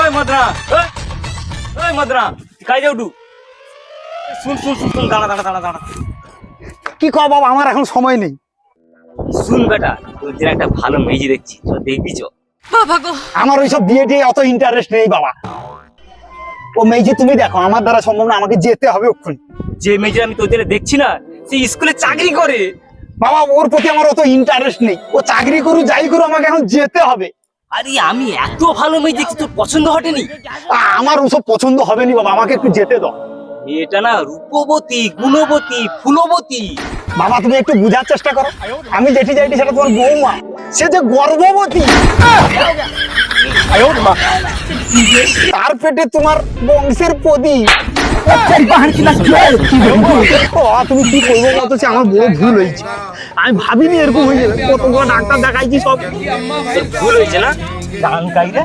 ওই মদরা, ওই মদরা, কাই যাও ডু? শুন শুন শুন শুন, দাঁড়া দাঁড়া দাঁড়া দাঁড়া। কি কও বাবা, আমার এখন সময় নেই। শুন বেটা, তোর জন্য একটা ভালো মেয়ে দেখছি, তো দেখবি চ। আমার ওইসব বিয়ে টিয়ে অত ইন্টারেস্ট নেই বাবা। ও মেয়ে তুমি দেখো, আমার দ্বারা সম্ভব না, আমাকে যেতে হবে ওক্ষুনি। যে মেয়েটা আমি তোর জন্য দেখছি না, সেই স্কুলে চাকরি করে। বাবা ওর প্রতি আমার অত ইন্টারেস্ট নেই, ও চাকরি করু যাই করু আমাকে এখন যেতে হবে। আরে আমি এত ভালো মেয়ে দেখছি, তোর পছন্দ হটেনি? আমার ওসব পছন্দ হবে নি বাবা, আমাকে একটু যেতে দাও। এটা না রূপবতী, গুণবতী, ফুলবতী। বাবা তুমি একটু বুঝার চেষ্টা করো, আমি যেটি যাইটি সেটা তোমার বৌমা, সে যে গর্ভবতী। তার পেটে তোমার বংশের প্রদীপ। তুমি কি করবো বলতো, আমার বড় ভুল হয়েছে, আমি ভাবিনি এরকম হয়ে যাবে। কতগুলো ডাক্তার দেখাইছি, সব ভুল হয়েছে না? ডাঙ্কাই রে।